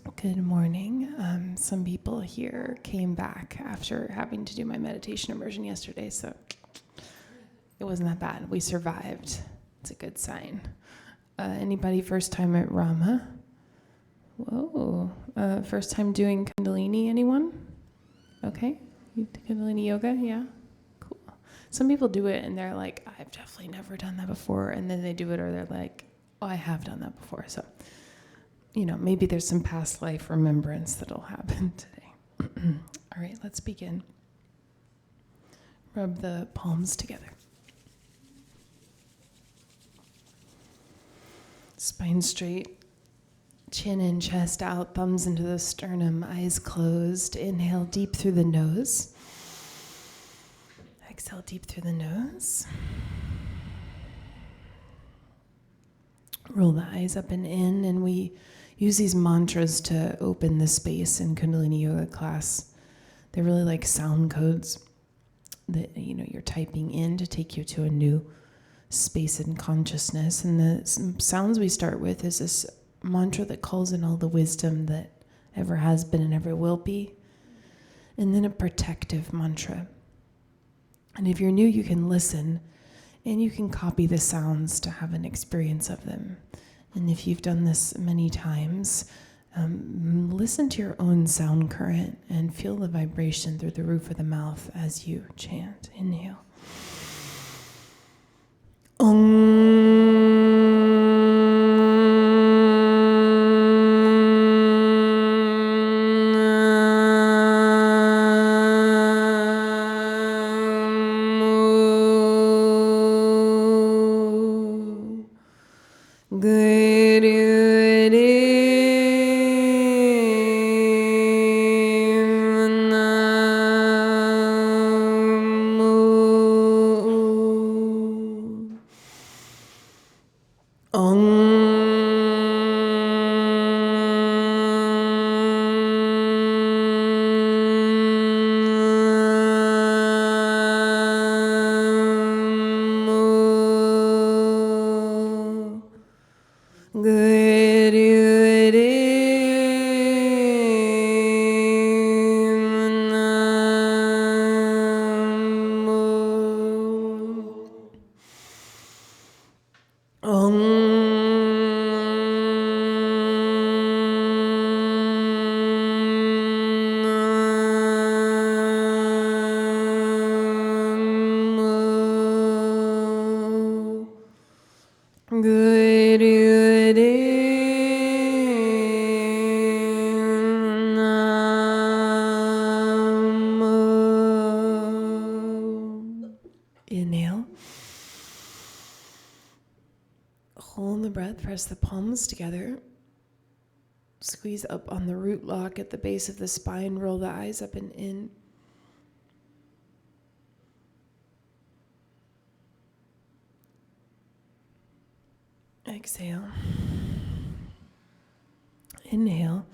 Good morning. Some people here came back after having to do my meditation immersion yesterday, so it wasn't that bad. We survived. It's a good sign. Anybody first time at Rama? Whoa. First time doing Kundalini, anyone? Okay. Kundalini yoga, yeah? Cool. Some people do it and they're like, I've definitely never done that before, and then they do it or they're like, oh, I have done that before, so maybe there's some past life remembrance that'll happen today. All right, let's begin. Rub the palms together. Spine straight, chin and chest out, thumbs into the sternum, eyes closed. Inhale deep through the nose. Exhale deep through the nose. Roll the eyes up and in, and we use these mantras to open the space in Kundalini yoga class. They're really like sound codes that you're typing in to take you to a new space in consciousness. And the sounds we start with is this mantra that calls in all the wisdom that ever has been and ever will be, and then a protective mantra. And if you're new, you can listen and you can copy the sounds to have an experience of them. And if you've done this many times, listen to your own sound current and feel the vibration through the roof of the mouth as you chant. Inhale. Inhale. Hold the breath, press the palms together. Squeeze up on the root lock at the base of the spine, roll the eyes up and in. Exhale. Inhale.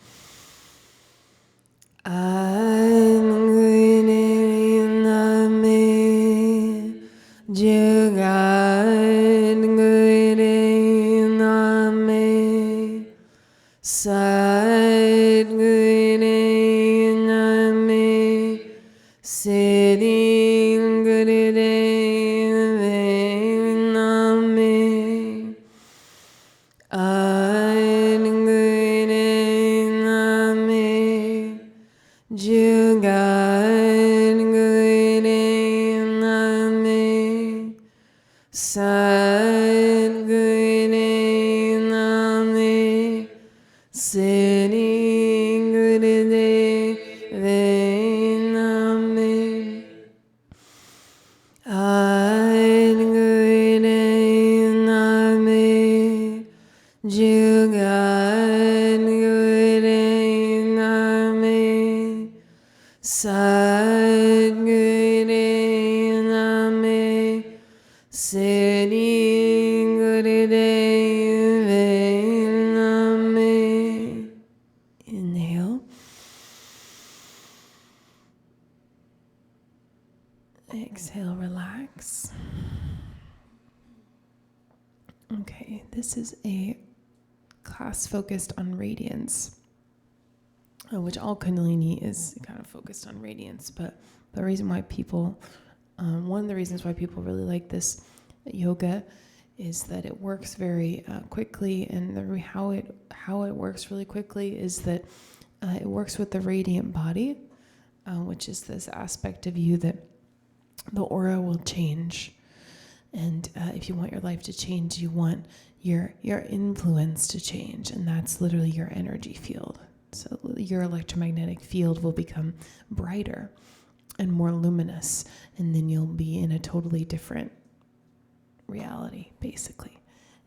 Inhale. Exhale, relax. Okay, this is a class focused on radiance. which all Kundalini is kind of focused on radiance. But the reason why people, one of the reasons why people really like this yoga is that it works very quickly, and how it works really quickly is that it works with the radiant body, which is this aspect of you that the aura will change. And if you want your life to change, you want your influence to change, and that's literally your energy field. So your electromagnetic field will become brighter and more luminous, and then you'll be in a totally different reality, basically.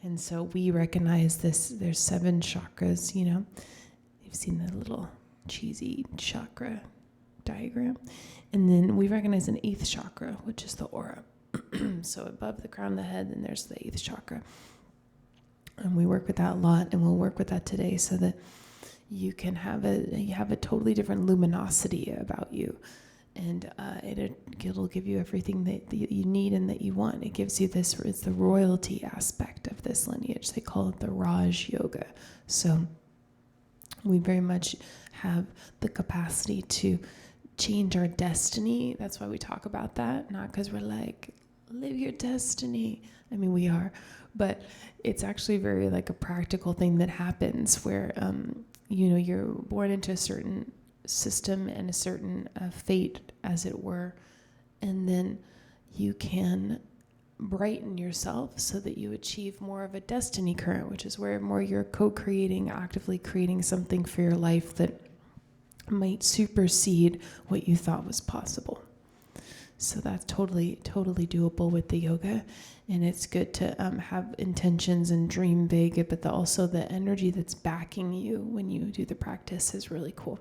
And so we recognize this. There's 7 chakras, you know. You've seen the little cheesy chakra diagram. And then we recognize an 8th chakra, which is the aura. So above the crown of the head, then there's the 8th chakra. And we work with that a lot, and we'll work with that today so that you can have a totally different luminosity about you. And it'll give you everything that you need and that you want. It gives you this, it's the royalty aspect of this lineage. They call it the Raj Yoga. So we very much have the capacity to change our destiny. That's why we talk about that, not because we're like, live your destiny. I mean, we are, but it's actually very like a practical thing that happens where, you're born into a certain system and a certain fate, as it were, and then you can brighten yourself so that you achieve more of a destiny current, which is where more you're co-creating, actively creating something for your life that might supersede what you thought was possible. So that's totally doable with the yoga, and it's good to have intentions and dream big, but also the energy that's backing you when you do the practice is really cool.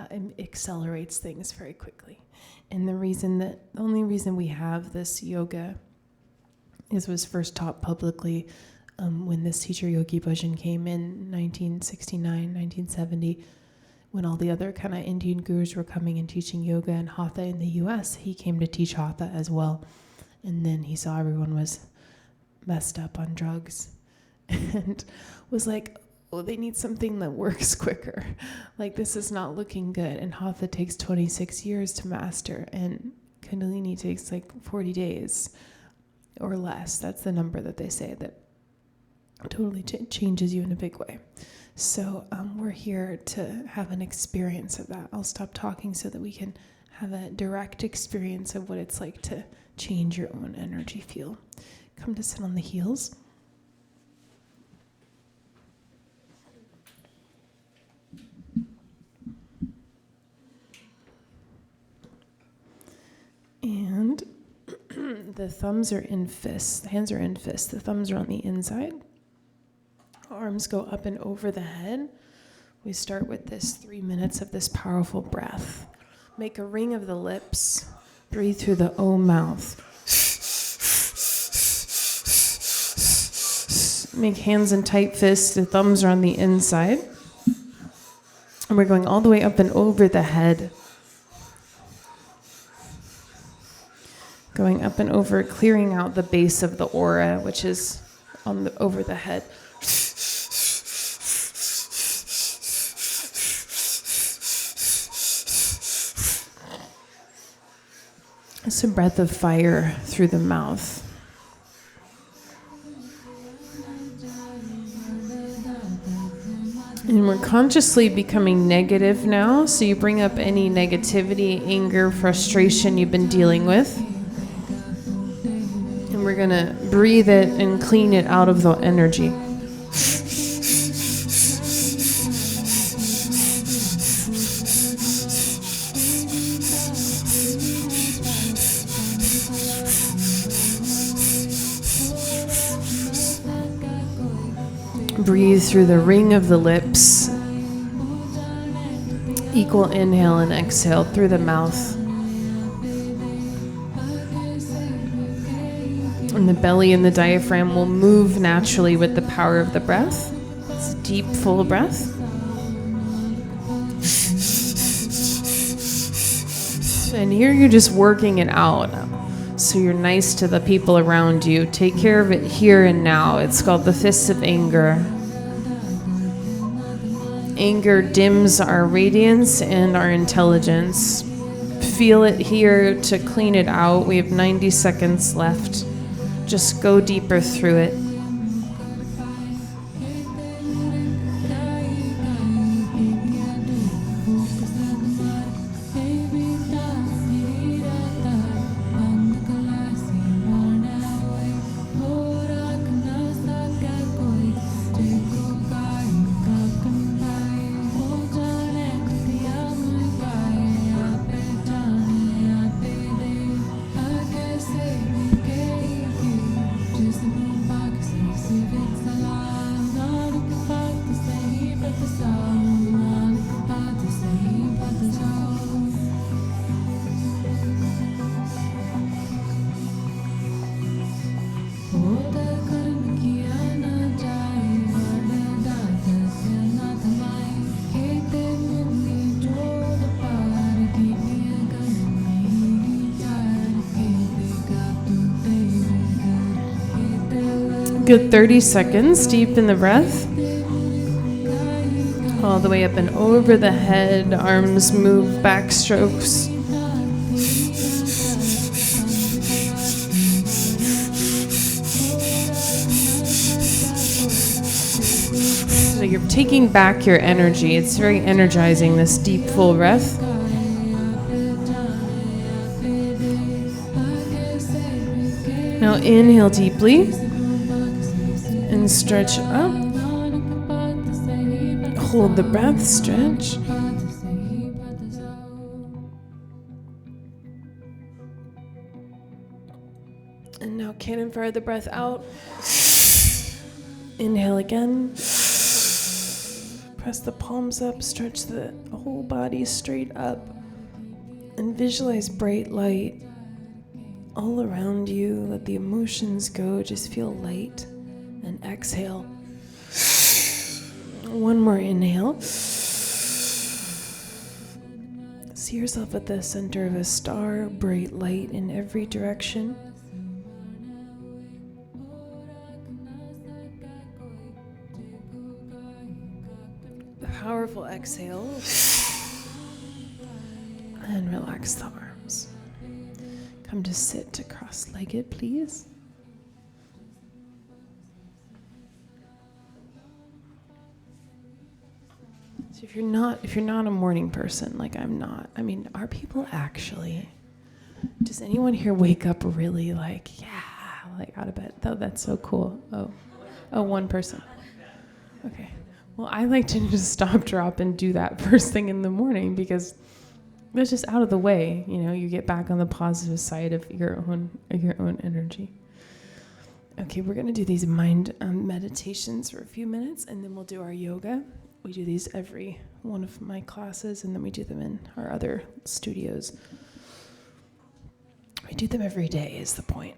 And accelerates things very quickly. And the only reason we have this yoga was first taught publicly when this teacher Yogi Bhajan came in 1969, 1970, when all the other kind of Indian gurus were coming and teaching yoga and hatha in the US. He came to teach hatha as well. And then he saw everyone was messed up on drugs and was like, oh, they need something that works quicker. Like, this is not looking good. And hatha takes 26 years to master, and Kundalini takes like 40 days or less. That's the number that they say that totally changes you in a big way. So we're here to have an experience of that. I'll stop talking so that we can have a direct experience of what it's like to change your own energy field. Come to sit on the heels. And the thumbs are in fists. The hands are in fists. The thumbs are on the inside. Arms go up and over the head. We start with this 3 minutes of this powerful breath. Make a ring of the lips. Breathe through the O mouth. Make hands in tight fists. The thumbs are on the inside. And we're going all the way up and over the head. Going up and over, clearing out the base of the aura, which is over the head. It's a breath of fire through the mouth. And we're consciously becoming negative now, so you bring up any negativity, anger, frustration you've been dealing with. And we're going to breathe it and clean it out of the energy. Breathe through the ring of the lips. Equal inhale and exhale through the mouth. And the belly and the diaphragm will move naturally with the power of the breath. It's a deep, full breath. And here you're just working it out. So you're nice to the people around you. Take care of it here and now. It's called the fists of anger. Anger dims our radiance and our intelligence. Feel it here to clean it out. We have 90 seconds left. Just go deeper through it. Good 30 seconds deep in the breath. All the way up and over the head, arms move, back strokes. So you're taking back your energy. It's very energizing, this deep, full breath. Now inhale deeply. And stretch up. Hold the breath, stretch. And now cannon fire the breath out. Inhale again. Press the palms up, stretch the whole body straight up. And visualize bright light all around you. Let the emotions go, just feel light. And exhale. One more inhale. See yourself at the center of a star, bright light in every direction. Powerful exhale. And relax the arms. Come to sit cross-legged, please. So if you're not a morning person, like I'm not, I mean, are people actually, does anyone here wake up really like, yeah, like out of bed? Oh, that's so cool. Oh, one person. Okay. Well, I like to just stop, drop, and do that first thing in the morning because it's just out of the way. You know, you get back on the positive side of your own energy. Okay, we're going to do these mind meditations for a few minutes, and then we'll do our yoga. We do these every one of my classes, and then we do them in our other studios. We do them every day is the point.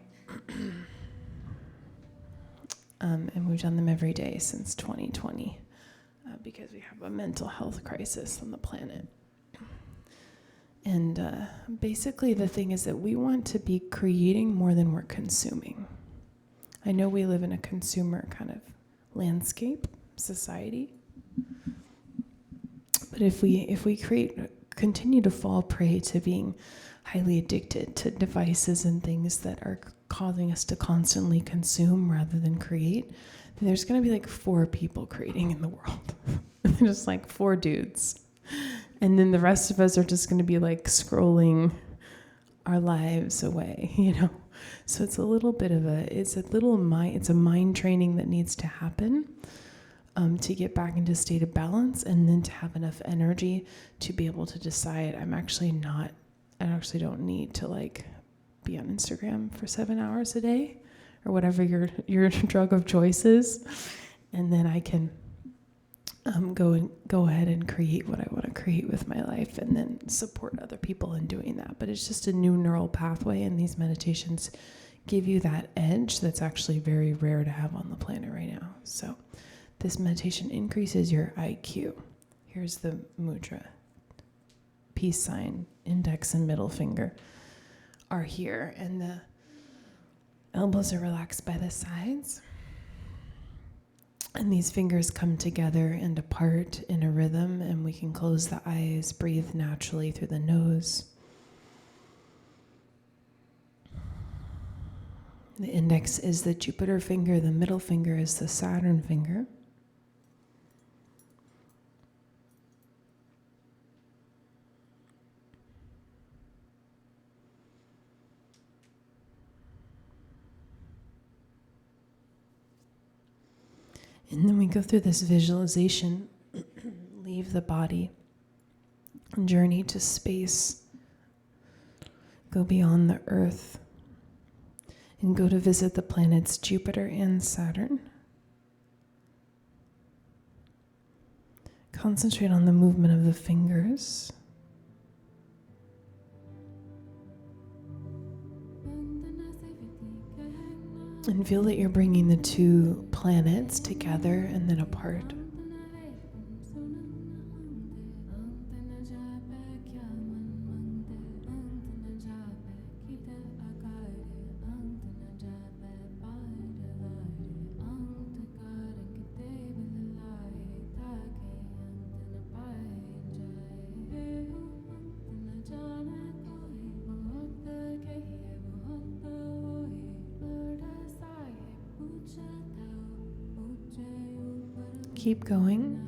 And we've done them every day since 2020 because we have a mental health crisis on the planet. And basically the thing is that we want to be creating more than we're consuming. I know we live in a consumer kind of landscape, society. But if we continue to fall prey to being highly addicted to devices and things that are causing us to constantly consume rather than create, then there's going to be like 4 people creating in the world. Just like 4 dudes. And then the rest of us are just going to be like scrolling our lives away, you know? So it's a little bit of it's a mind training that needs to happen. To get back into a state of balance and then to have enough energy to be able to decide I actually don't need to like be on Instagram for 7 hours a day or whatever your drug of choice is. And then I can go ahead and create what I want to create with my life and then support other people in doing that. But it's just a new neural pathway, and these meditations give you that edge that's actually very rare to have on the planet right now. So this meditation increases your IQ. Here's the mudra. Peace sign, index and middle finger are here, and the elbows are relaxed by the sides. And these fingers come together and apart in a rhythm, and we can close the eyes, breathe naturally through the nose. The index is the Jupiter finger, the middle finger is the Saturn finger. And then we go through this visualization, leave the body, journey to space, go beyond the earth, and go to visit the planets Jupiter and Saturn. Concentrate on the movement of the fingers. And feel that you're bringing the two planets together and then apart. Keep going.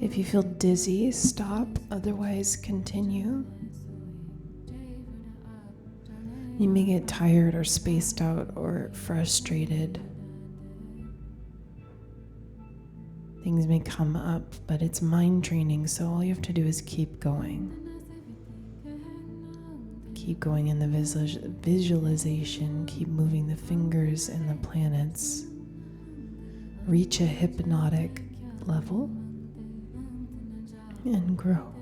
If you feel dizzy, stop, otherwise continue. You may get tired or spaced out or frustrated. Things may come up, but it's mind training, so all you have to do is keep going. Keep going in the visualization, keep moving the fingers and the planets. Reach a hypnotic level and grow.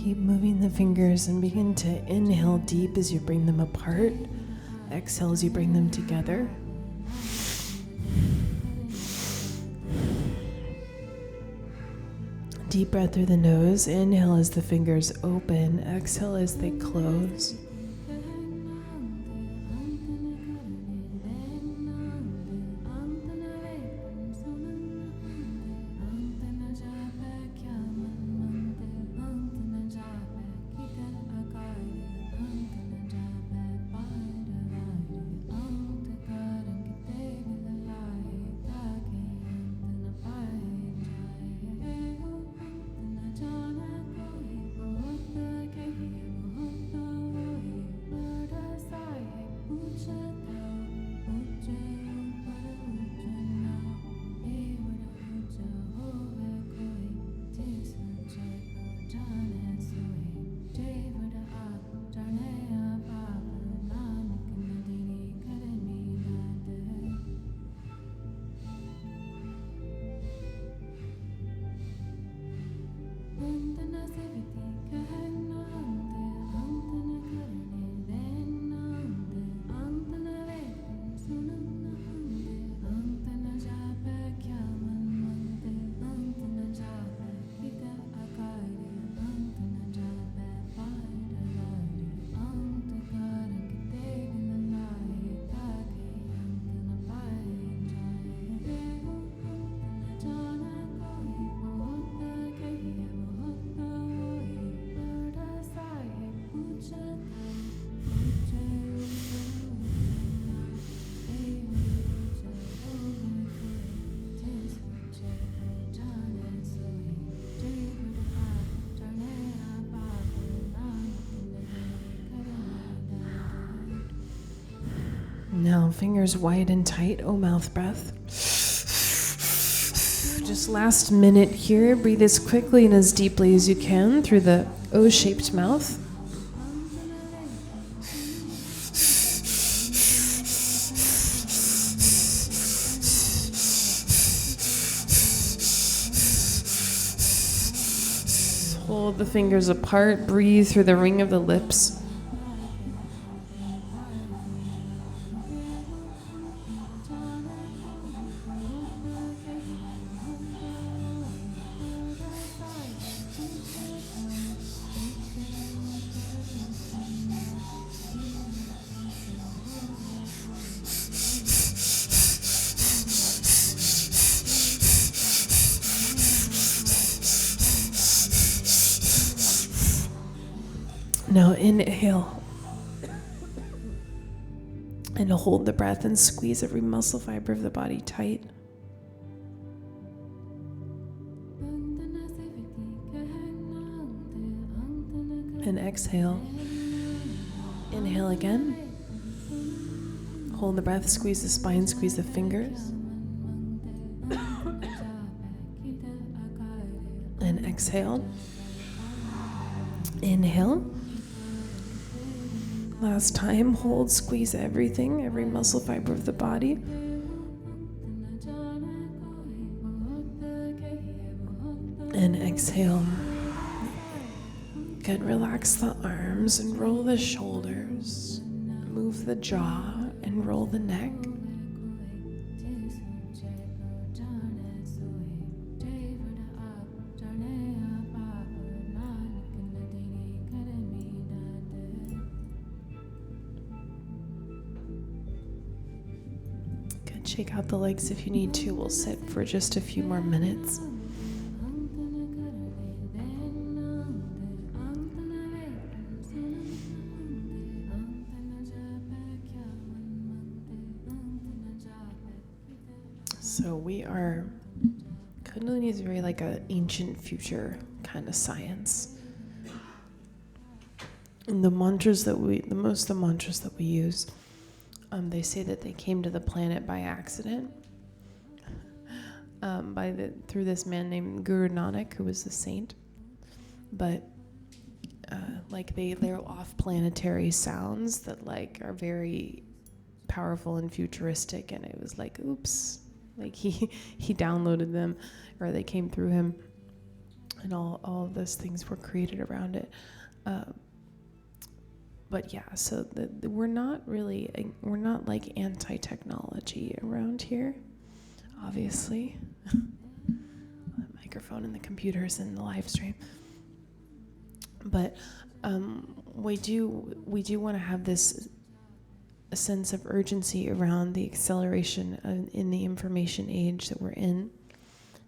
Keep moving the fingers and begin to inhale deep as you bring them apart. Exhale as you bring them together. Deep breath through the nose. Inhale as the fingers open. Exhale as they close. Now, fingers wide and tight. Oh, mouth breath. Just last minute here. Breathe as quickly and as deeply as you can through the O-shaped mouth. Hold the fingers apart. Breathe through the ring of the lips. Now inhale and hold the breath and squeeze every muscle fiber of the body tight. And exhale. Inhale again. Hold the breath, squeeze the spine, squeeze the fingers. exhale. Inhale. Last time, hold, squeeze everything, every muscle fiber of the body. And exhale. Good, relax the arms and roll the shoulders. Move the jaw and roll the neck. Good, shake out the legs if you need to. We'll sit for just a few more minutes. So Kundalini is very like an ancient future kind of science. And the mantras that we use, they say that they came to the planet by accident, through this man named Guru Nanak, who was the saint. But they're off-planetary sounds that like are very powerful and futuristic, and it was like, oops. Like he downloaded them, or they came through him, and all of those things were created around it. But yeah, so we're not like anti-technology around here, obviously. The microphone and the computers and the live stream. But we do want to have this a sense of urgency around the acceleration in the information age that we're in,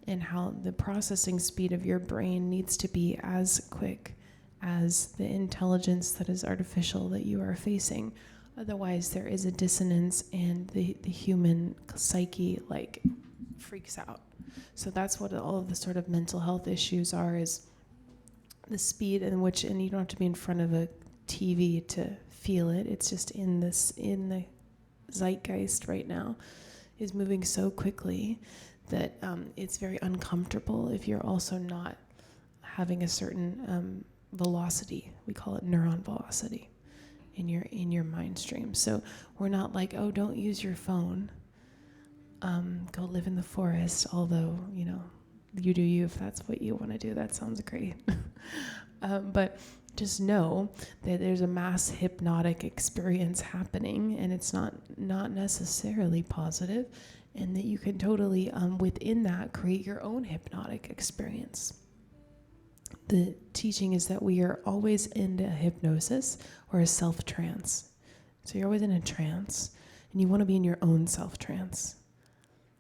and how the processing speed of your brain needs to be as quick as the intelligence that is artificial that you are facing. Otherwise, there is a dissonance, and the human psyche like freaks out. So that's what all of the sort of mental health issues are, is the speed in which, and you don't have to be in front of a TV to feel it. It's just in the zeitgeist right now, is moving so quickly that it's very uncomfortable if you're also not having a certain velocity. We call it neuron velocity in your mind stream. So we're not like, oh, don't use your phone. Go live in the forest. Although, you do you if that's what you want to do. That sounds great. But just know that there's a mass hypnotic experience happening, and it's not necessarily positive, and that you can totally, within that, create your own hypnotic experience. The teaching is that we are always in a hypnosis or a self-trance. So you're always in a trance, and you want to be in your own self-trance.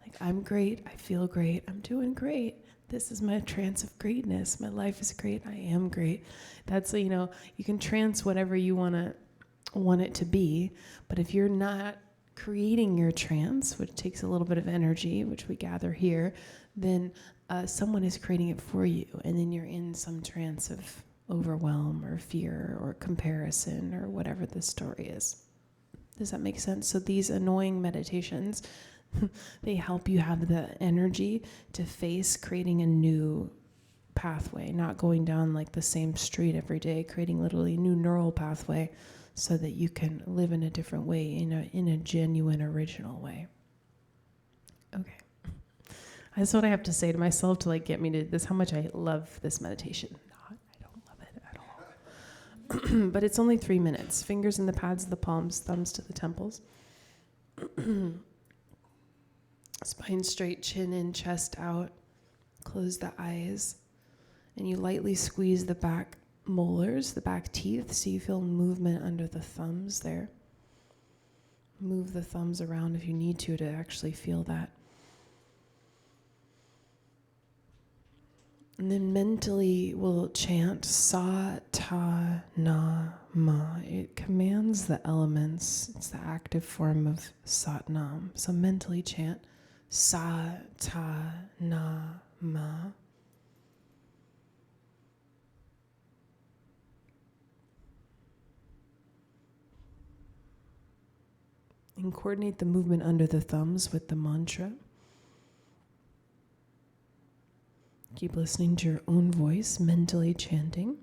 Like, I'm great, I feel great, I'm doing great. This is my trance of greatness. My life is great. I am great. That's, you can trance whatever you want it to be. But if you're not creating your trance, which takes a little bit of energy, which we gather here, then someone is creating it for you. And then you're in some trance of overwhelm or fear or comparison or whatever the story is. Does that make sense? So these annoying meditations, they help you have the energy to face creating a new pathway, not going down like the same street every day, creating literally a new neural pathway so that you can live in a different way, in a genuine, original way. Okay. That's what I have to say to myself to get me to this, how much I love this meditation. I don't love it at all. But it's only 3 minutes. Fingers in the pads of the palms, thumbs to the temples. Spine straight, chin in, chest out. Close the eyes. And you lightly squeeze the back molars, the back teeth, so you feel movement under the thumbs there. Move the thumbs around if you need to actually feel that. And then mentally we'll chant Sa, Ta, Na, Ma. It commands the elements. It's the active form of Sat Nam. So mentally chant Sa, Ta, Na, Ma. And coordinate the movement under the thumbs with the mantra. Keep listening to your own voice, mentally chanting.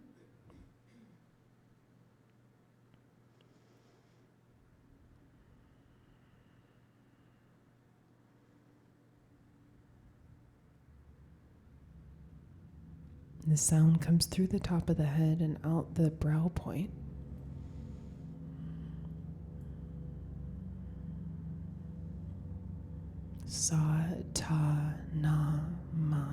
The sound comes through the top of the head and out the brow point. Sa, ta, na, ma.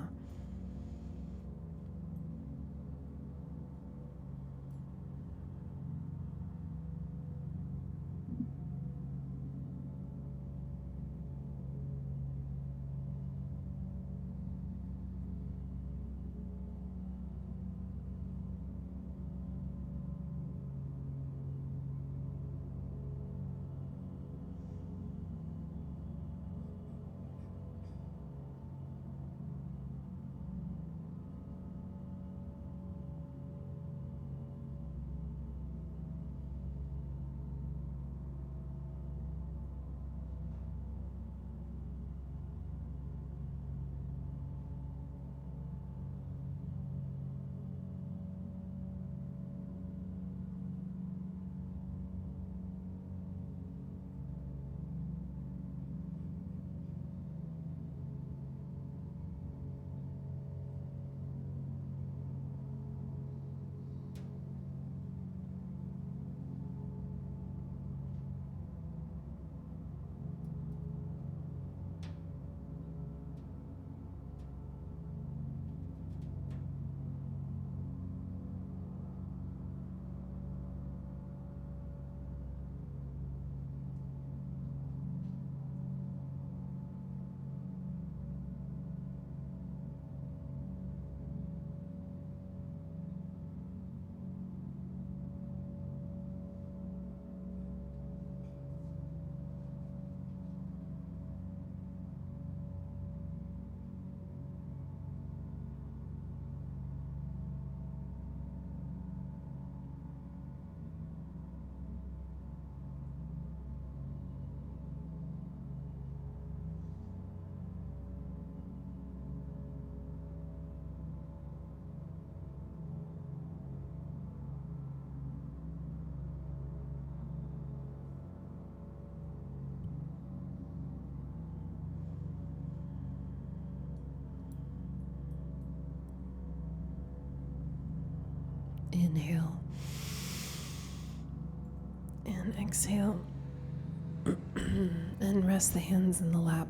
Inhale and exhale. And rest the hands in the lap.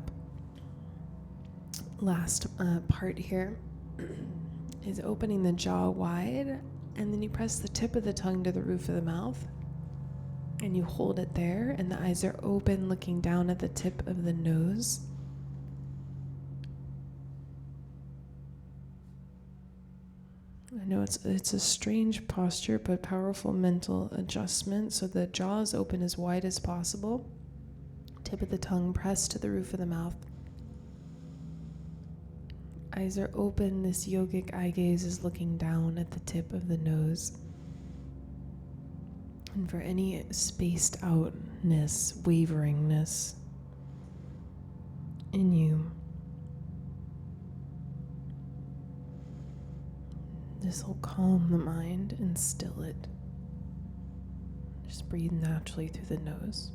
Last part here is opening the jaw wide, and then you press the tip of the tongue to the roof of the mouth, and you hold it there, and the eyes are open, looking down at the tip of the nose. I know it's a strange posture, but powerful mental adjustment. So the jaw is open as wide as possible. Tip of the tongue pressed to the roof of the mouth. Eyes are open. This yogic eye gaze is looking down at the tip of the nose. And for any spaced outness, waveringness in you, this will calm the mind and still it. Just breathe naturally through the nose.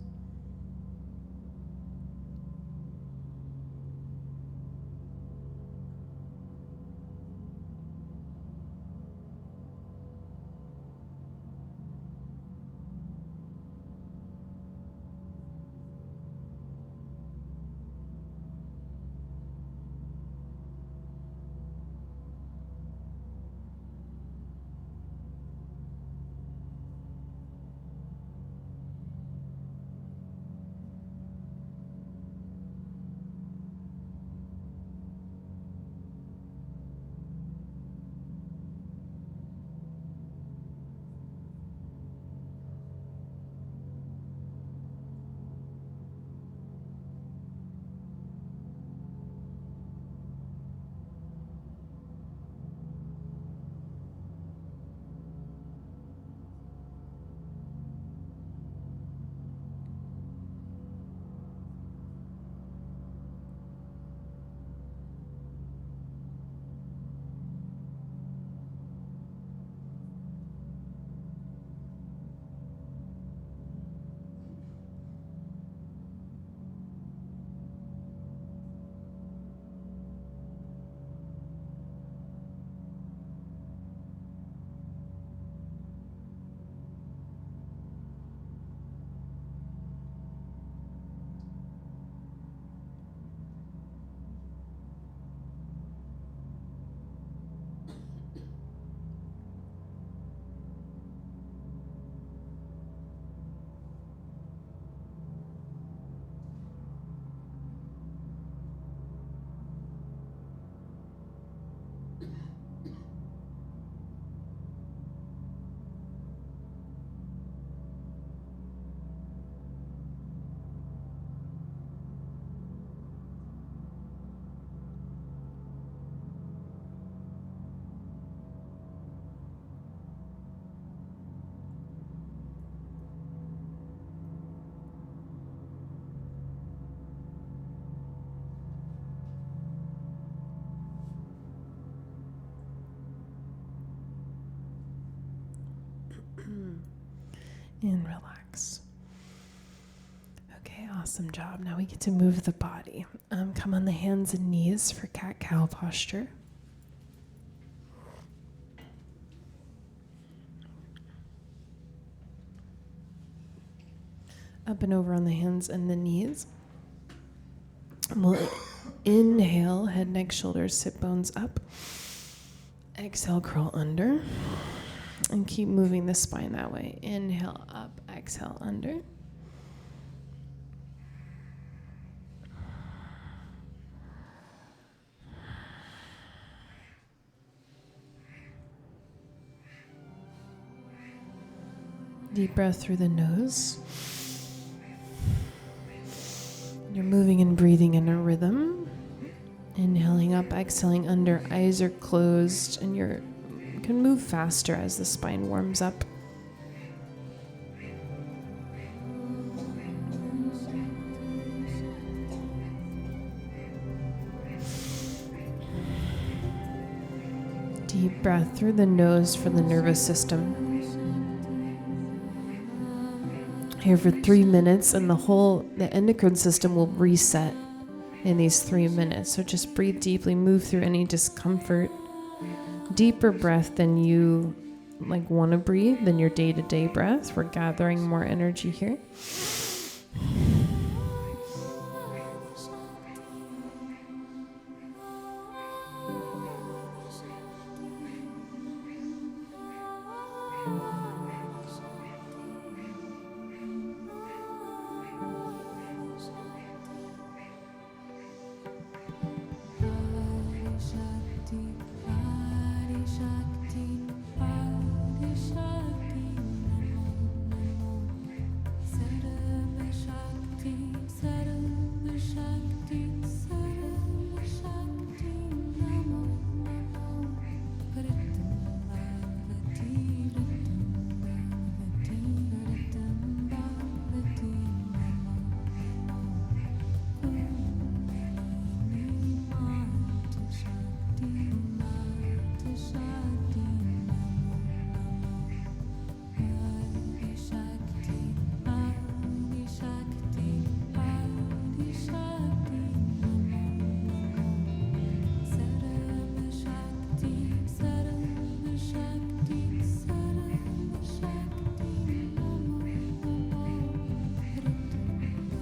Awesome job. Now we get to move the body. Come on the hands and knees for cat-cow posture. Up and over on the hands and the knees. We'll inhale, head, neck, shoulders, sit bones up. Exhale, curl under. And keep moving the spine that way. Inhale, up, exhale, under. Deep breath through the nose. You're moving and breathing in a rhythm. Inhaling up, exhaling under, eyes are closed, and you can move faster as the spine warms up. Deep breath through the nose for the nervous system. Here for 3 minutes, and the endocrine system will reset in these 3 minutes. So just breathe deeply, move through any discomfort. Deeper breath than you want to breathe than your day-to-day breath. We're gathering more energy here.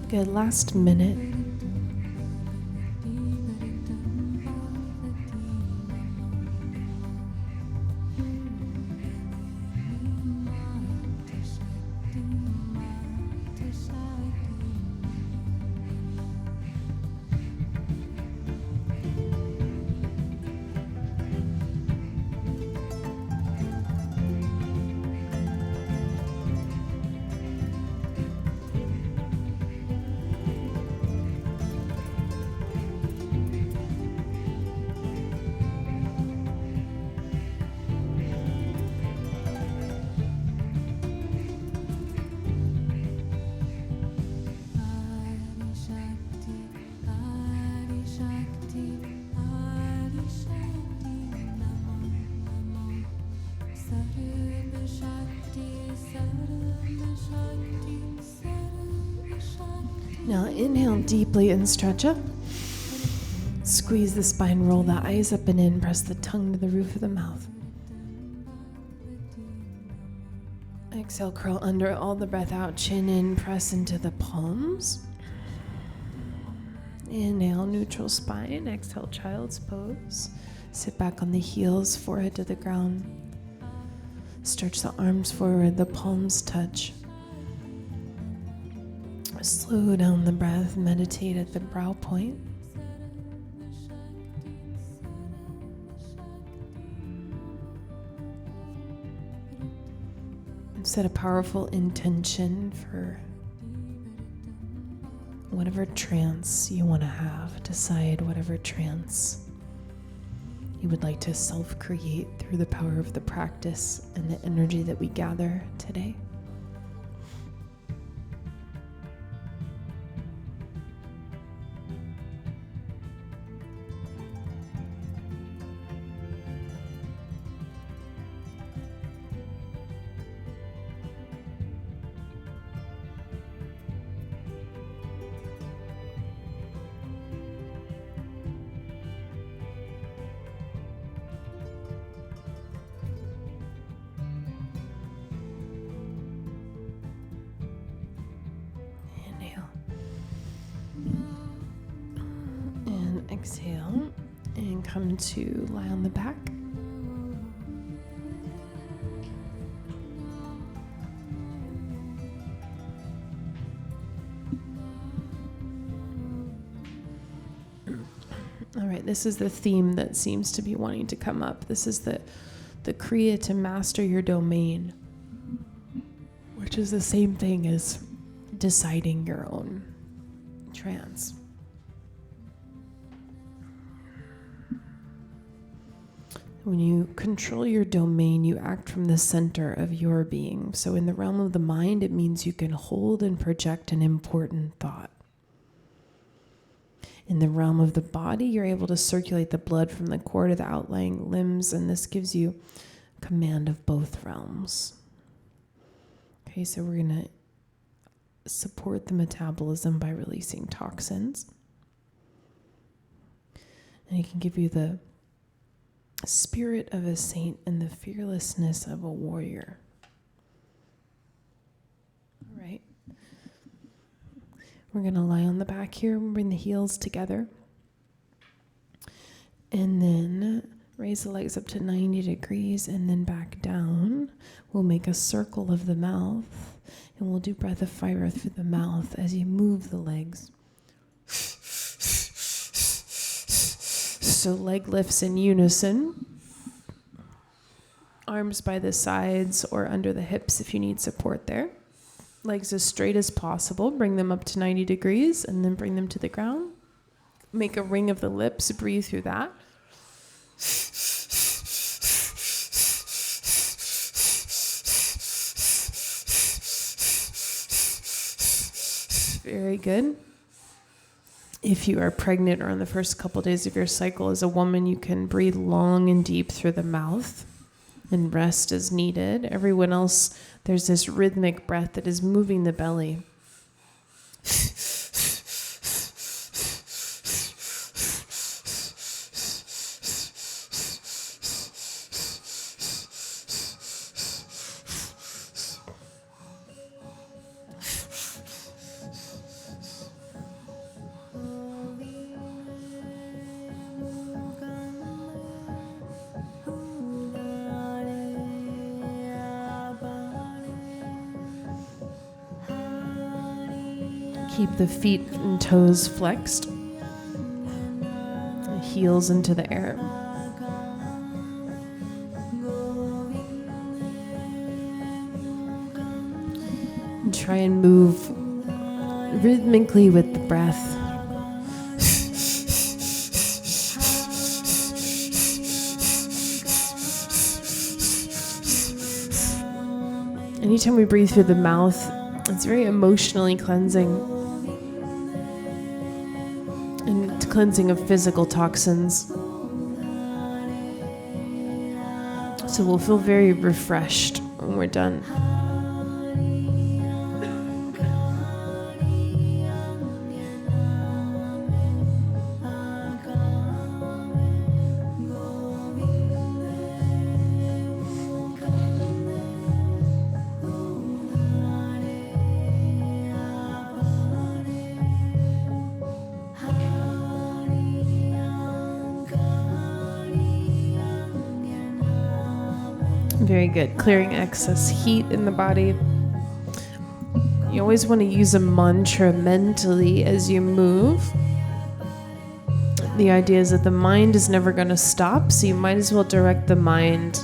Good, last minute. Now inhale deeply and stretch up. Squeeze the spine, roll the eyes up and in, press the tongue to the roof of the mouth. Exhale, curl under, all the breath out, chin in, press into the palms. Inhale, neutral spine. Exhale, child's pose. Sit back on the heels, forehead to the ground. Stretch the arms forward, the palms touch. Slow down the breath, meditate at the brow point. Set a powerful intention for whatever trance you want to have. Decide whatever trance you would like to self-create through the power of the practice and the energy that we gather today. Exhale and come to lie on the back. All right, this is the theme that seems to be wanting to come up. This is the Kriya to master your domain, which is the same thing as deciding your own trance. When you control your domain, you act from the center of your being. So in the realm of the mind, it means you can hold and project an important thought. In the realm of the body, you're able to circulate the blood from the core to the outlying limbs, and this gives you command of both realms. Okay, so we're going to support the metabolism by releasing toxins. And it can give you the spirit of a saint and the fearlessness of a warrior. All right. We're going to lie on the back here and bring the heels together. And then raise the legs up to 90 degrees and then back down. We'll make a circle of the mouth and we'll do breath of fire through the mouth as you move the legs. So leg lifts in unison. Arms by the sides or under the hips if you need support there. Legs as straight as possible. Bring them up to 90 degrees and then bring them to the ground. Make a ring of the lips. Breathe through that. Very good. If you are pregnant or on the first couple days of your cycle as a woman, you can breathe long and deep through the mouth and rest as needed. Everyone else, there's this rhythmic breath that is moving the belly. Keep the feet and toes flexed. The heels into the air. And try and move rhythmically with the breath. Anytime we breathe through the mouth, it's very emotionally cleansing. And cleansing of physical toxins. So we'll feel very refreshed when we're done. Very good. Clearing excess heat in the body. You always want to use a mantra mentally as you move. The idea is that the mind is never going to stop, so you might as well direct the mind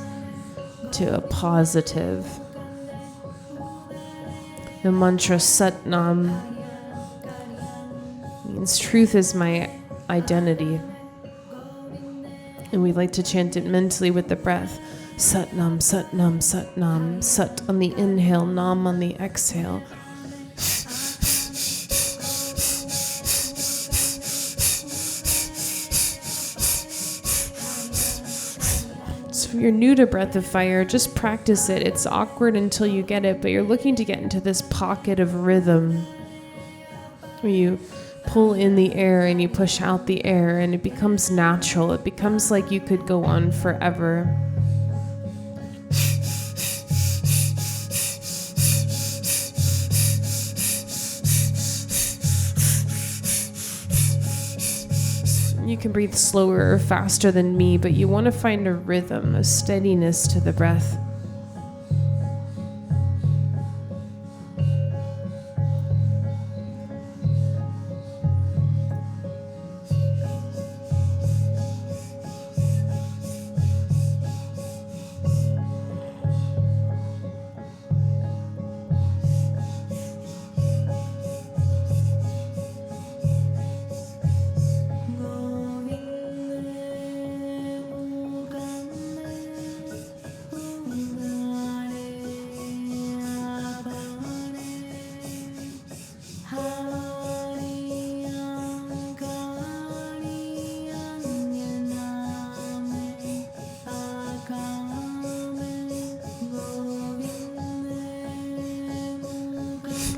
to a positive. The mantra Sat Nam means truth is my identity. And we like to chant it mentally with the breath. Sat Nam, Sat Nam, Sat Nam. Sat on the inhale, Nam on the exhale. So if you're new to Breath of Fire, just practice it. It's awkward until you get it, but you're looking to get into this pocket of rhythm where you pull in the air and you push out the air and it becomes natural. It becomes like you could go on forever. You can breathe slower or faster than me, but you want to find a rhythm, a steadiness to the breath.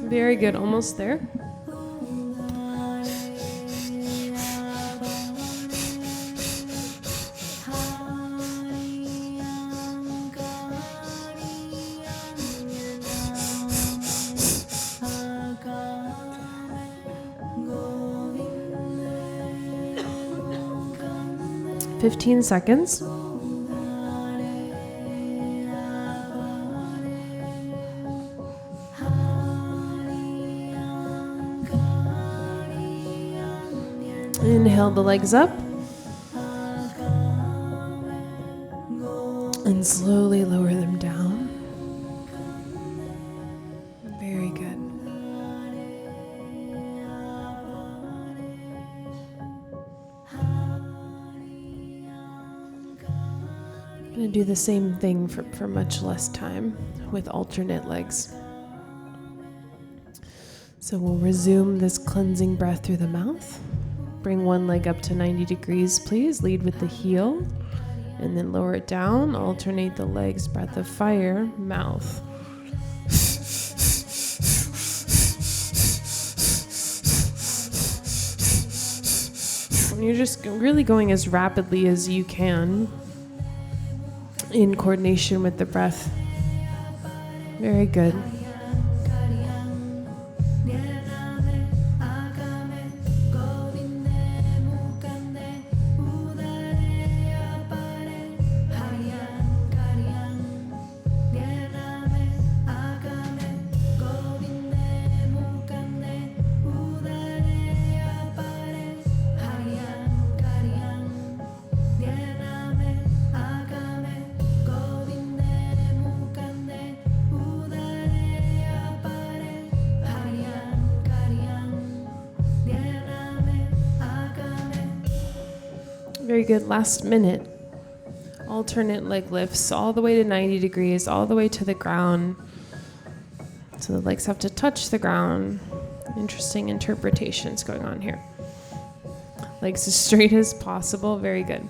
Very good, almost there. "15 seconds. Inhale the legs up. And slowly lower them down. Very good. I'm going to do the same thing for much less time with alternate legs. So we'll resume this cleansing breath through the mouth. Bring one leg up to 90 degrees, please. Lead with the heel, and then lower it down. Alternate the legs, breath of fire, mouth. And you're just really going as rapidly as you can in coordination with the breath. Very good. Very good. Last minute. Alternate leg lifts all the way to 90 degrees, all the way to the ground. So the legs have to touch the ground. Interesting interpretations going on here. Legs as straight as possible. Very good.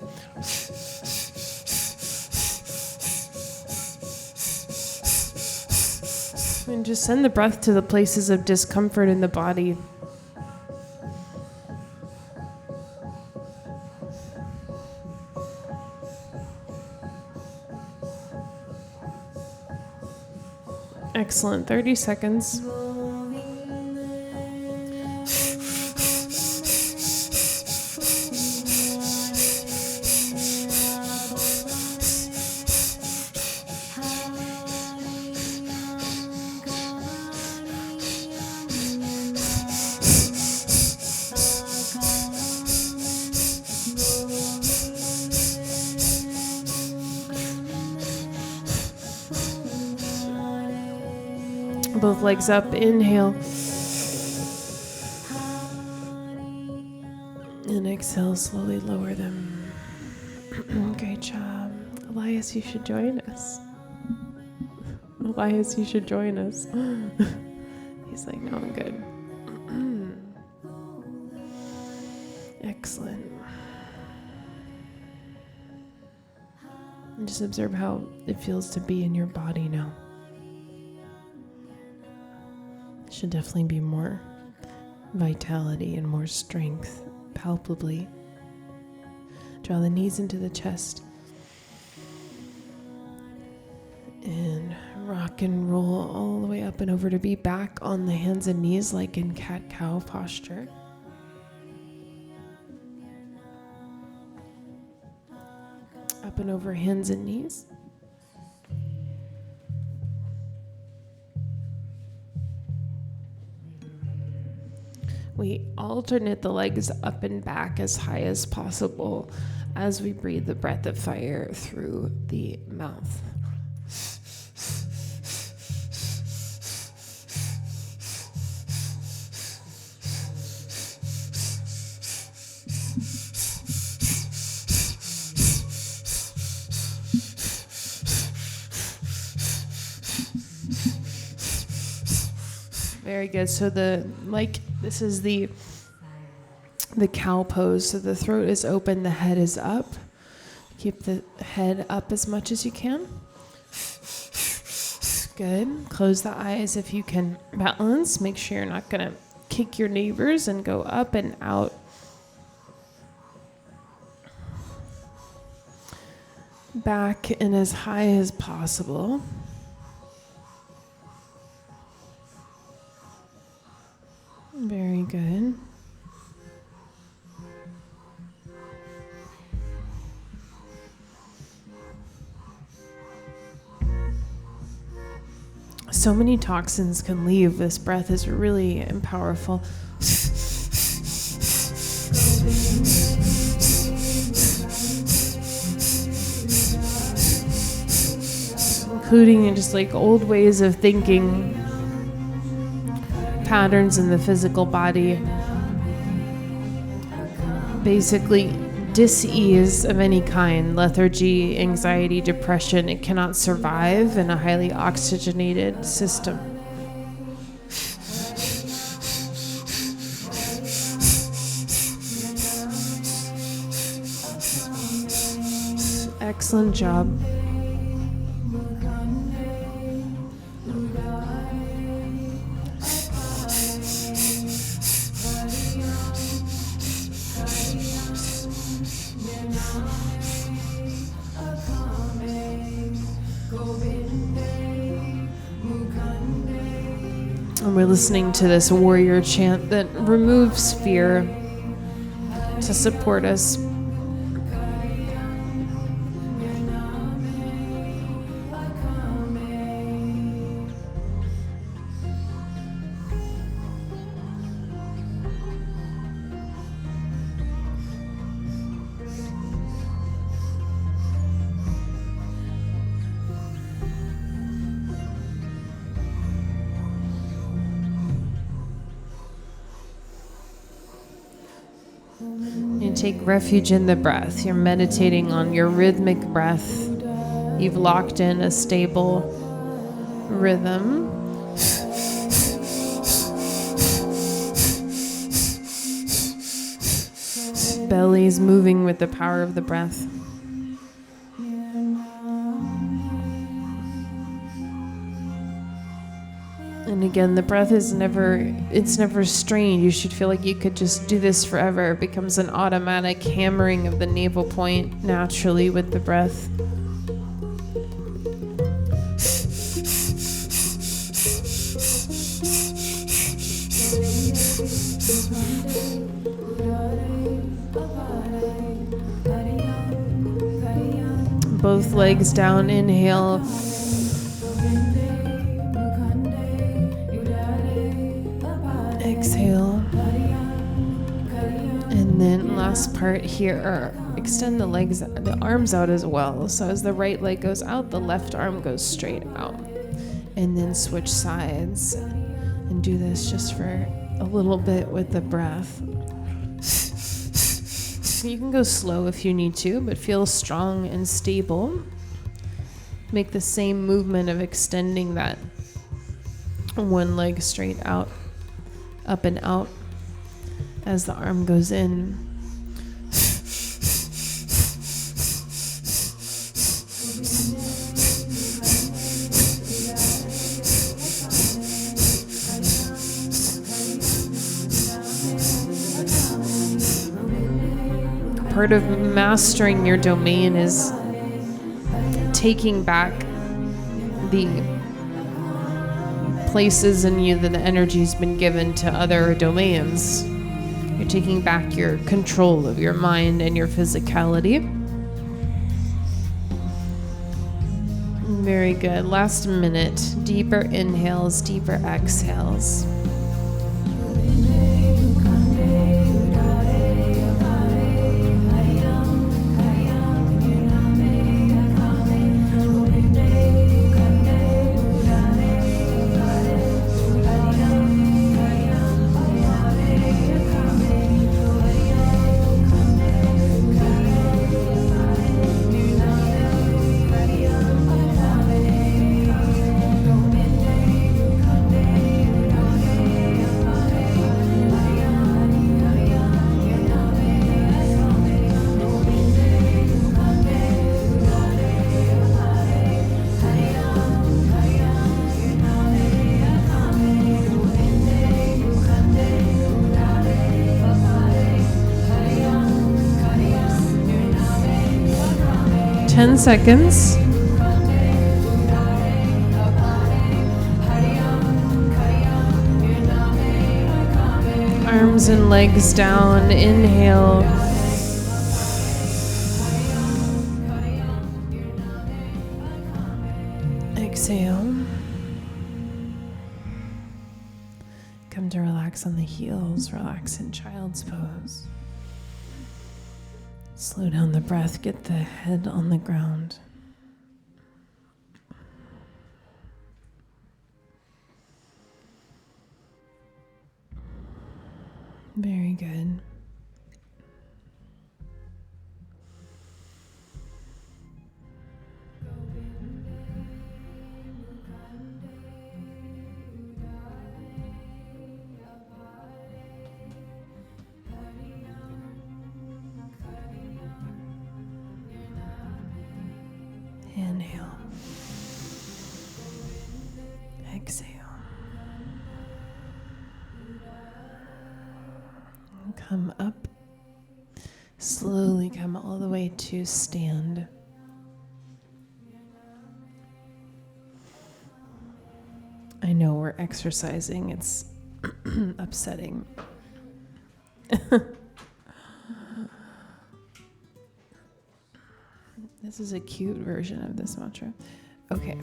And just send the breath to the places of discomfort in the body. Excellent. 30 seconds. Both legs up, inhale. And exhale, slowly lower them. Great job. Elias, you should join us. Elias, you should join us. He's like, no, I'm good. Excellent. And just observe how it feels to be in your body now. Should definitely be more vitality and more strength, palpably. Draw the knees into the chest. And rock and roll all the way up and over to be back on the hands and knees like in cat-cow posture. Up and over hands and knees. We alternate the legs up and back as high as possible as we breathe the breath of fire through the mouth. Very good. So this is the cow pose. So the throat is open, the head is up. Keep the head up as much as you can. Good. Close the eyes if you can balance. Make sure you're not going to kick your neighbors, and go up and out. Back and as high as possible. Very good. So many toxins can leave. This breath is really powerful. Including just like old ways of thinking, patterns in the physical body. Basically, dis-ease of any kind, lethargy, anxiety, depression, it cannot survive in a highly oxygenated system. Excellent job. And we're listening to this warrior chant that removes fear to support us. You take refuge in the breath. You're meditating on your rhythmic breath. You've locked in a stable rhythm. Belly's moving with the power of the breath. And again, the breath is never strained. You should feel like you could just do this forever. It becomes an automatic hammering of the navel point naturally with the breath. Both legs down, inhale. Exhale. And then last part here, extend the legs, the arms out as well. So as the right leg goes out, the left arm goes straight out. And then switch sides. And do this just for a little bit with the breath. You can go slow if you need to, but feel strong and stable. Make the same movement of extending that one leg straight out, up and out as the arm goes in. Part of mastering your domain is taking back the places in you that the energy's been given to other domains. You're taking back your control of your mind and your physicality. Very good. Last minute. Deeper inhales, deeper exhales. Ten seconds. Arms and legs down. Inhale. Exhale. Come to relax on the heels. Relax in child's pose. Slow down the breath, get the head on the ground. Very good. Inhale. Exhale. Come up. Slowly come all the way to stand. I know we're exercising. It's upsetting. This is a cute version of this mantra. Okay.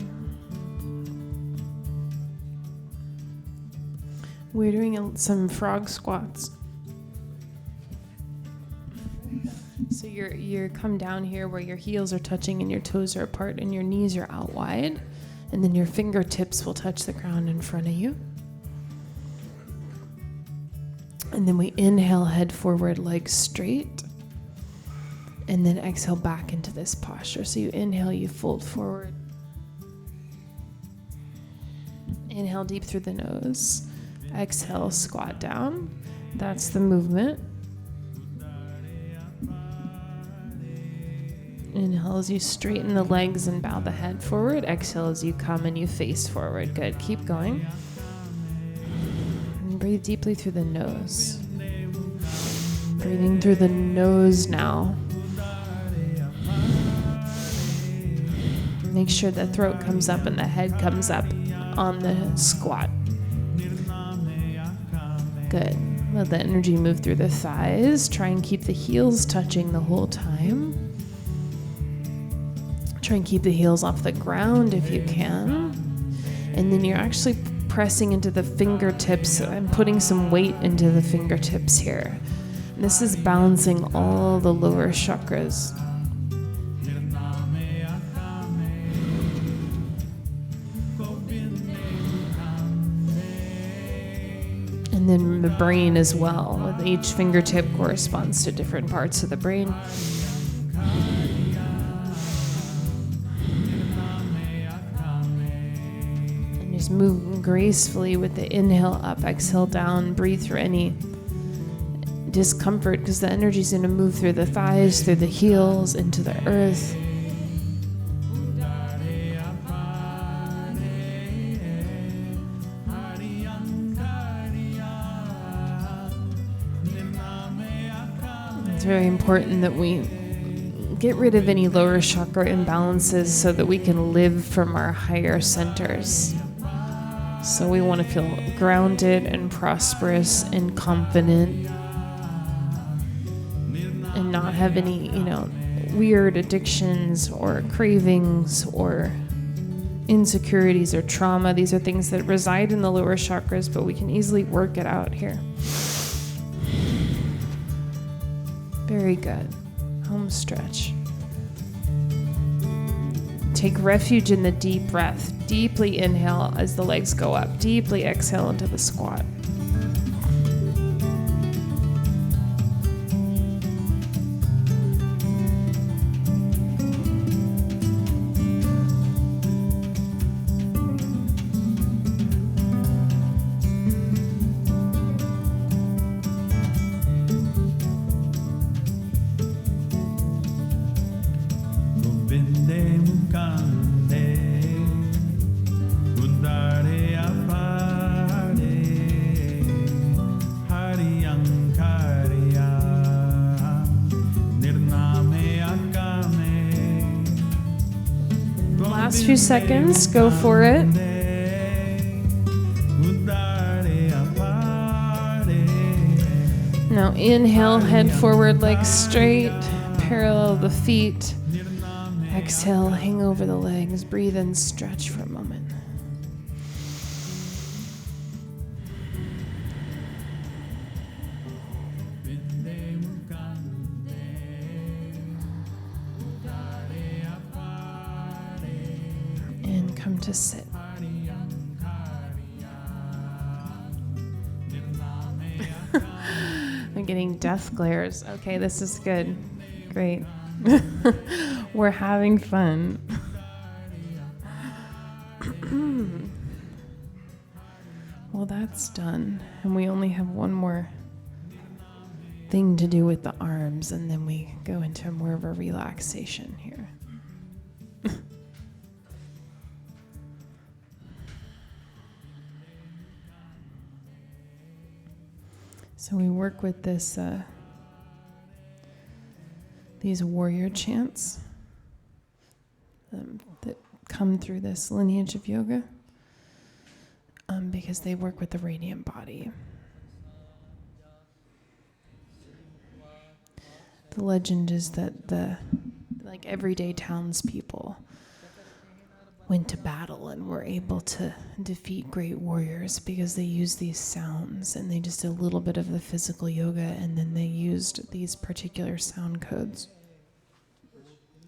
We're doing some frog squats. So you're come down here where your heels are touching and your toes are apart and your knees are out wide. And then your fingertips will touch the ground in front of you. And then we inhale, head forward, legs straight. And then exhale back into this posture. So you inhale, you fold forward. Inhale deep through the nose. Exhale, squat down. That's the movement. Inhale as you straighten the legs and bow the head forward. Exhale as you come and you face forward. Good. Keep going. And breathe deeply through the nose. Breathing through the nose now. Make sure the throat comes up and the head comes up on the squat. Good. Let the energy move through the thighs. Try and keep the heels touching the whole time. Try and keep the heels off the ground if you can. And then you're actually pressing into the fingertips. I'm putting some weight into the fingertips here. And this is balancing all the lower chakras. And then the brain as well. Each fingertip corresponds to different parts of the brain. And just move gracefully with the inhale up, exhale down. Breathe through any discomfort because the energy is going to move through the thighs, through the heels, into the earth. It's very important that we get rid of any lower chakra imbalances so that we can live from our higher centers. So we want to feel grounded and prosperous and confident and not have any, weird addictions or cravings or insecurities or trauma. These are things that reside in the lower chakras, but we can easily work it out here. Very good. Home stretch. Take refuge in the deep breath. Deeply inhale as the legs go up. Deeply exhale into the squat. Last few seconds, go for it. Now inhale, head forward, legs straight, parallel the feet. Exhale, hang over the legs, breathe and stretch for a moment. And come to sit. I'm getting death glares. Okay, this is good. Great. We're having fun. Well, that's done. And we only have one more thing to do with the arms, and then we go into more of a relaxation here. So we work with this, these warrior chants that come through this lineage of yoga, because they work with the radiant body. The legend is that the everyday townspeople went to battle and were able to defeat great warriors because they used these sounds, and they just did a little bit of the physical yoga, and then they used these particular sound codes.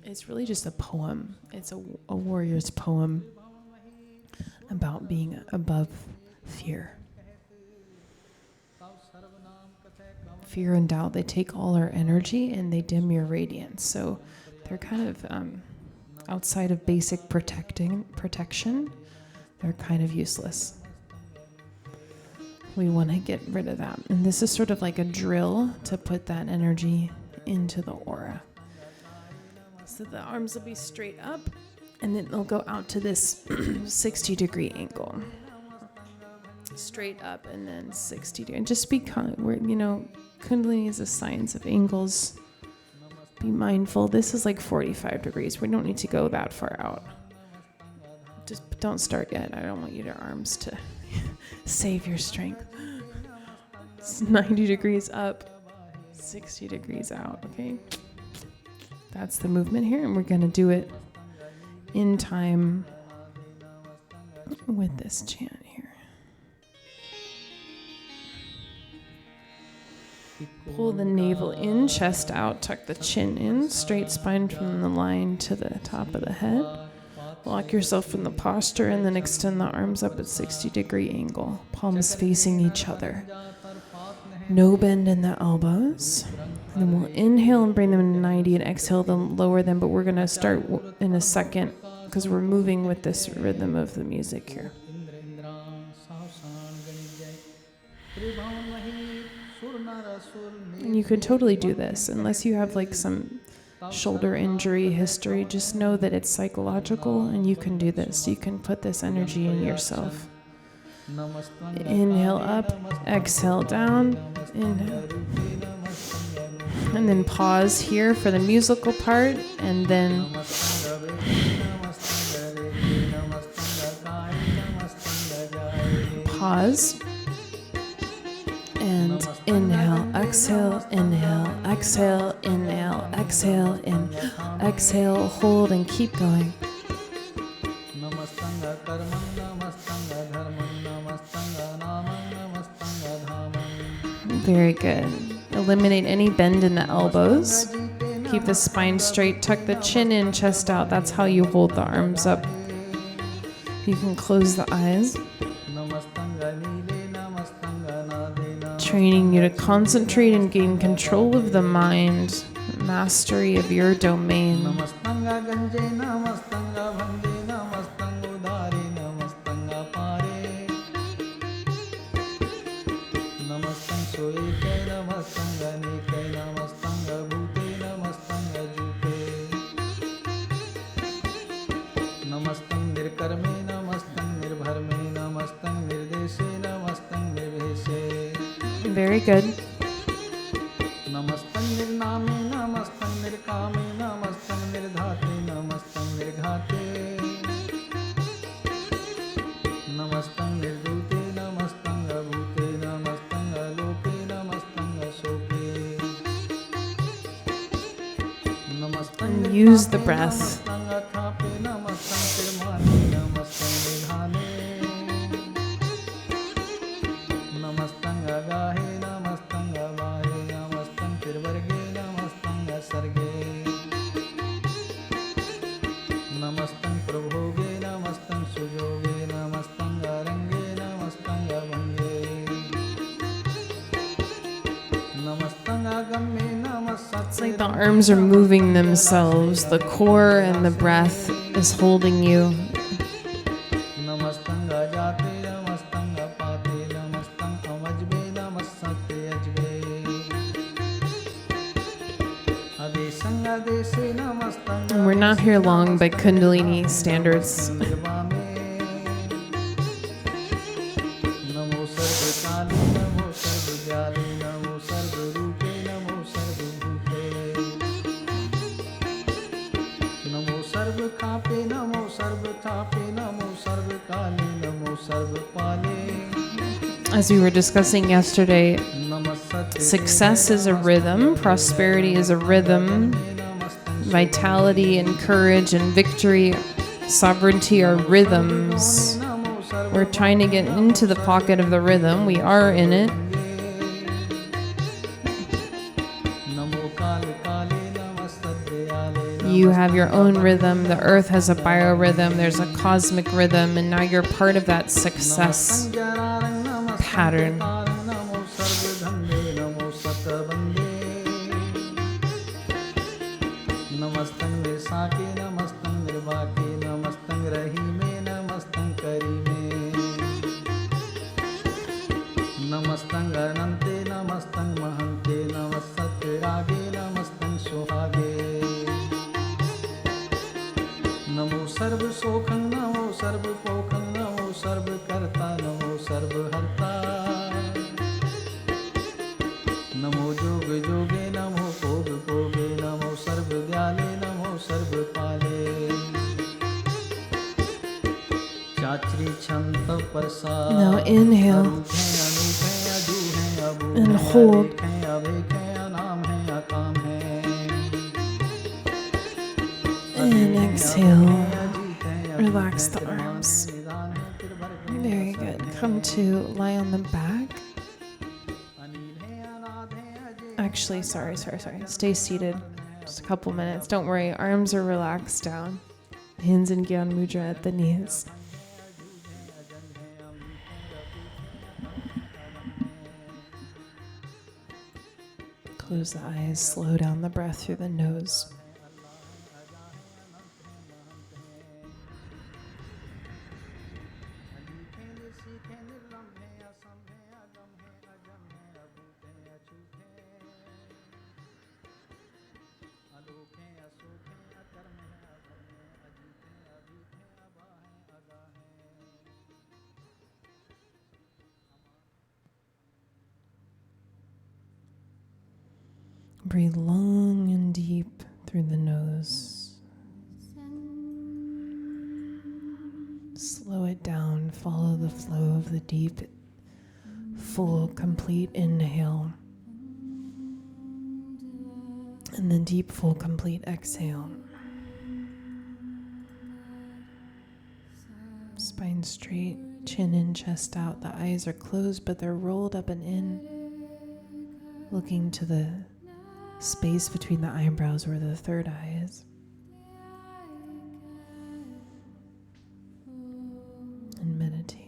It's really just a poem. It's a warrior's poem about being above fear. Fear and doubt, they take all our energy and they dim your radiance. So they're kind of outside of basic protection, they're kind of useless. We want to get rid of that. And this is sort of like a drill to put that energy into the aura. So the arms will be straight up, and then they'll go out to this 60-degree angle. Straight up and then 60 degrees. And just be Kundalini is a science of angles. Be mindful. This is like 45 degrees. We don't need to go that far out. Just don't start yet. I don't want your arms to save your strength. It's 90 degrees up, 60 degrees out, okay? That's the movement here, and we're going to do it in time with this chant here. Pull the navel in, chest out, tuck the chin in, straight spine from the line to the top of the head. Lock yourself from the posture and then extend the arms up at 60-degree angle, palms facing each other. No bend in the elbows. And then we'll inhale and bring them to 90 and exhale them, lower them, but we're going to start in a second because we're moving with this rhythm of the music here. And you could totally do this unless you have like some shoulder injury history. Just know that it's psychological and you can do this. You can put this energy in yourself. Inhale up, exhale down, inhale. And then pause here for the musical part, and then pause. And inhale, exhale, inhale, exhale, inhale, exhale, and exhale, hold and keep going. Very good. Eliminate any bend in the elbows. Keep the spine straight. Tuck the chin in, chest out. That's how you hold the arms up. You can close the eyes. Training you to concentrate and gain control of the mind. Mastery of your domain. Very good. And use the breath. It's like the arms are moving themselves. The core and the breath is holding you. And we're not here long by Kundalini standards. As we were discussing yesterday, success is a rhythm, prosperity is a rhythm, vitality and courage and victory, sovereignty are rhythms. We're trying to get into the pocket of the rhythm. We are in it. You have your own rhythm. The earth has a biorhythm. There's a cosmic rhythm. And now you're part of that success pattern. Now inhale and hold. And exhale. Relax the arms. Very good. Come to lie on the back. Actually, sorry. Stay seated. Just a couple minutes. Don't worry. Arms are relaxed down. Hands in Gyan Mudra at the knees. Close the eyes. Slow down the breath through the nose. Breathe long and deep through the nose. Slow it down. Follow the flow of the deep, full, complete inhale. And then deep, full, complete exhale. Spine straight, chin in, chest out. The eyes are closed, but they're rolled up and in. looking to the space between the eyebrows where the third eye is. And meditate.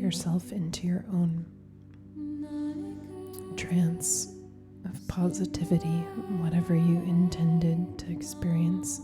Yourself into your own trance of positivity, whatever you intended to experience.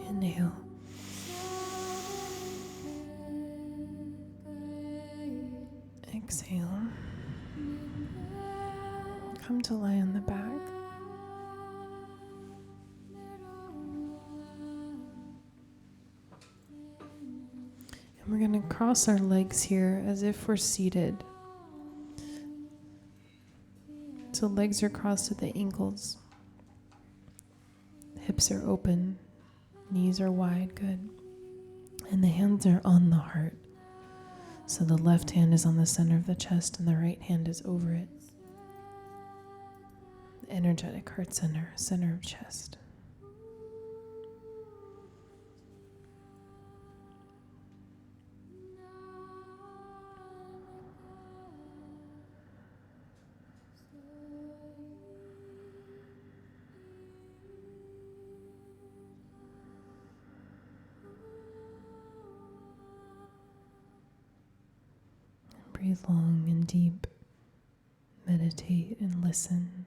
Inhale. Exhale. Come to lie on the back. And we're going to cross our legs here as if we're seated. So legs are crossed at the ankles. Hips are open. Knees are wide, good. And the hands are on the heart. So the left hand is on the center of the chest and the right hand is over it. The energetic heart center, center of chest. Breathe long and deep. Meditate and listen.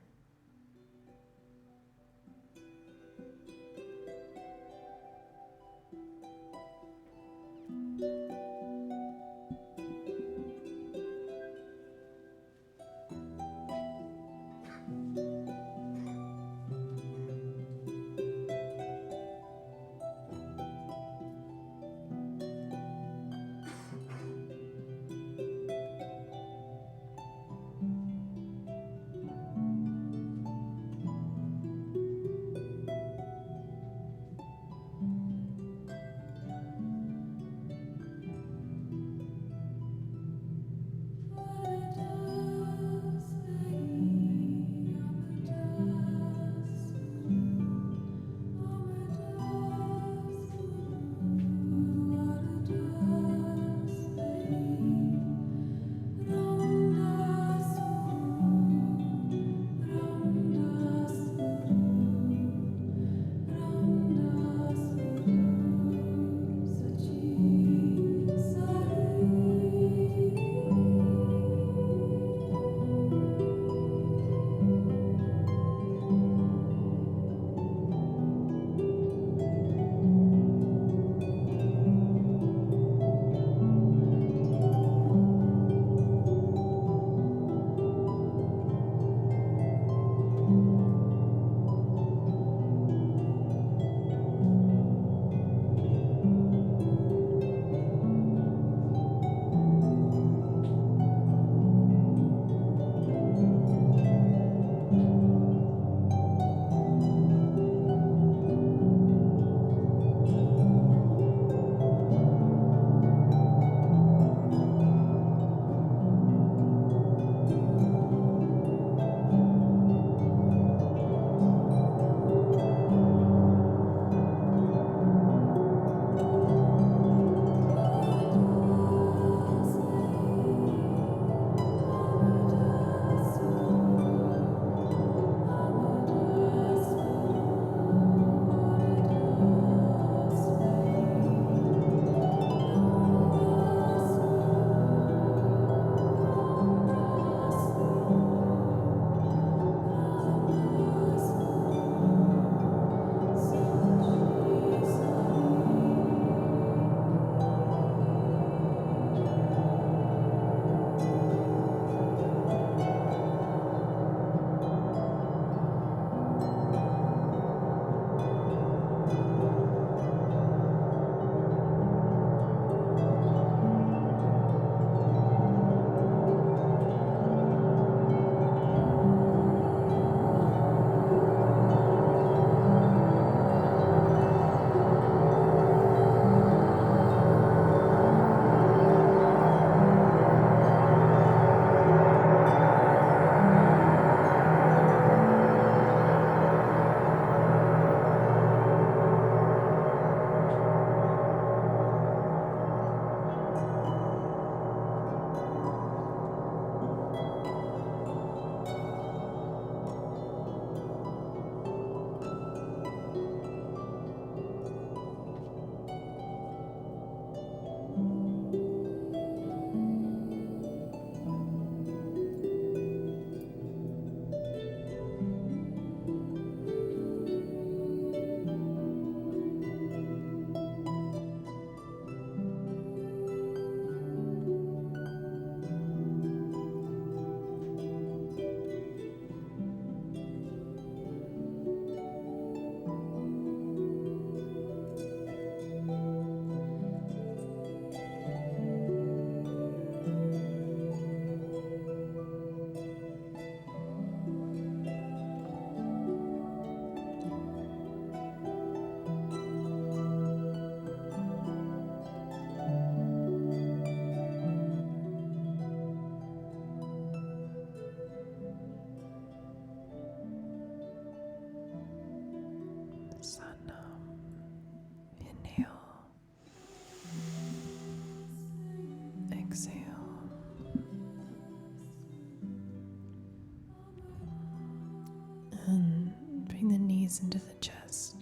knees into the chest.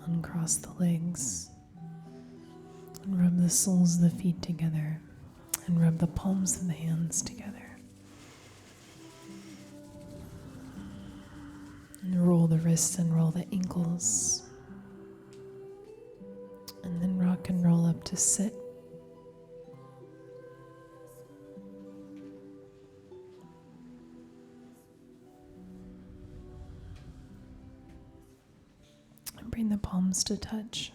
Uncross the legs. And rub the soles of the feet together. And rub the palms of the hands together. And roll the wrists and roll the ankles. And then rock and roll up to sit. And bring the palms to touch.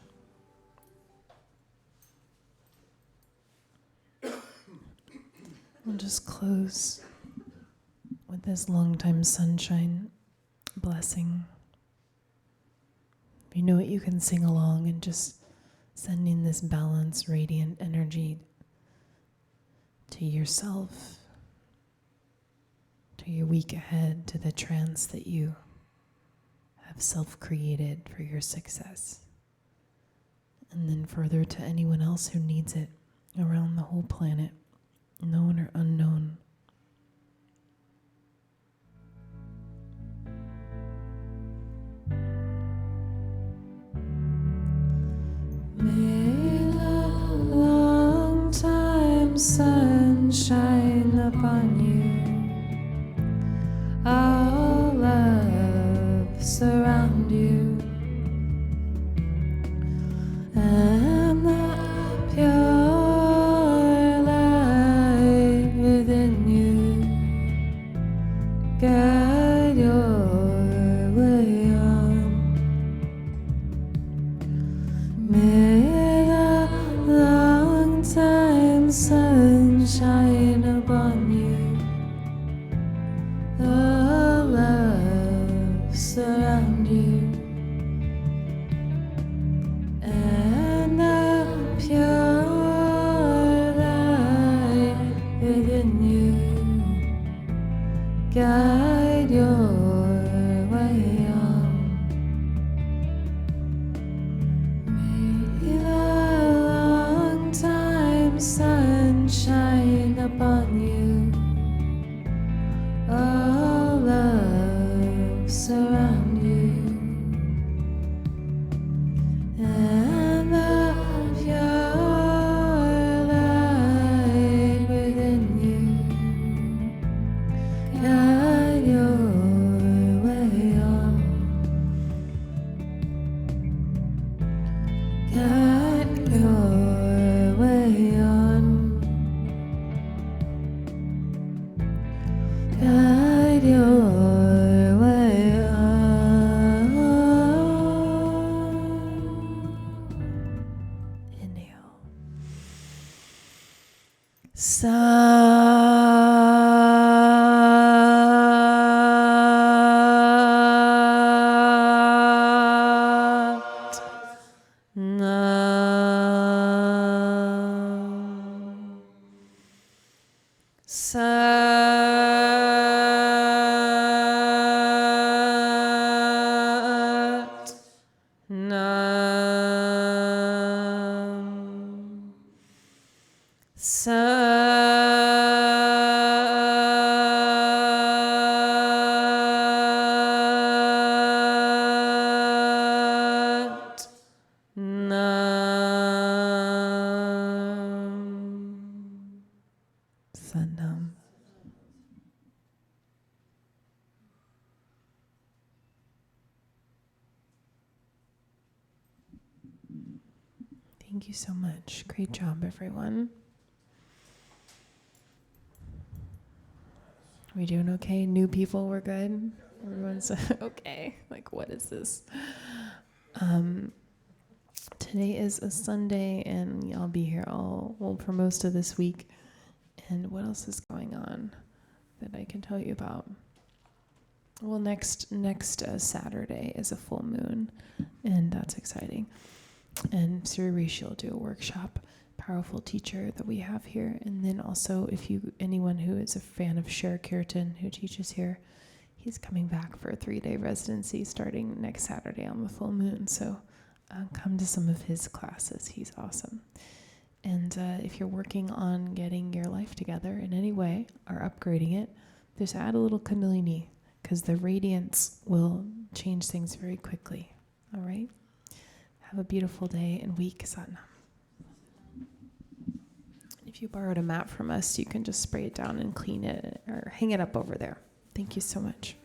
We'll just close with this long-time sunshine blessing. If you know it, you can sing along and just sending this balanced, radiant energy to yourself, to your week ahead, to the trance that you have self-created for your success. And then further to anyone else who needs it around the whole planet, known or unknown. May the long time sun shine upon you. All love surround you. And the pure light within you guide your way on. May the long time sun shine upon you. All love surround you. And the pure light within you guide your way on. May the long time sun shine upon you. All love surround you. And the pure light within you guide your way on. Guide your way on. Guide your way on. Inhale. Sat Nam. Sat Nam. Sat Nam. Sat Nam. Thank you so much. Great job, everyone. We doing okay? New people, we're good? Everyone's okay. Like, what is this? Today is a Sunday, and I'll be here for most of this week. And what else is going on that I can tell you about? Well, next Saturday is a full moon, and that's exciting. And Siri will do a workshop, powerful teacher that we have here. And then also, anyone who is a fan of Sher Kirtan, who teaches here, he's coming back for a 3-day residency starting next Saturday on the full moon. So come to some of his classes. He's awesome. And if you're working on getting your life together in any way or upgrading it, just add a little Kundalini, because the Radiance will change things very quickly. All right? Have a beautiful day and week, Satnam. If you borrowed a mat from us, you can just spray it down and clean it or hang it up over there. Thank you so much.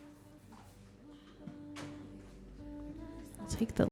I'll take the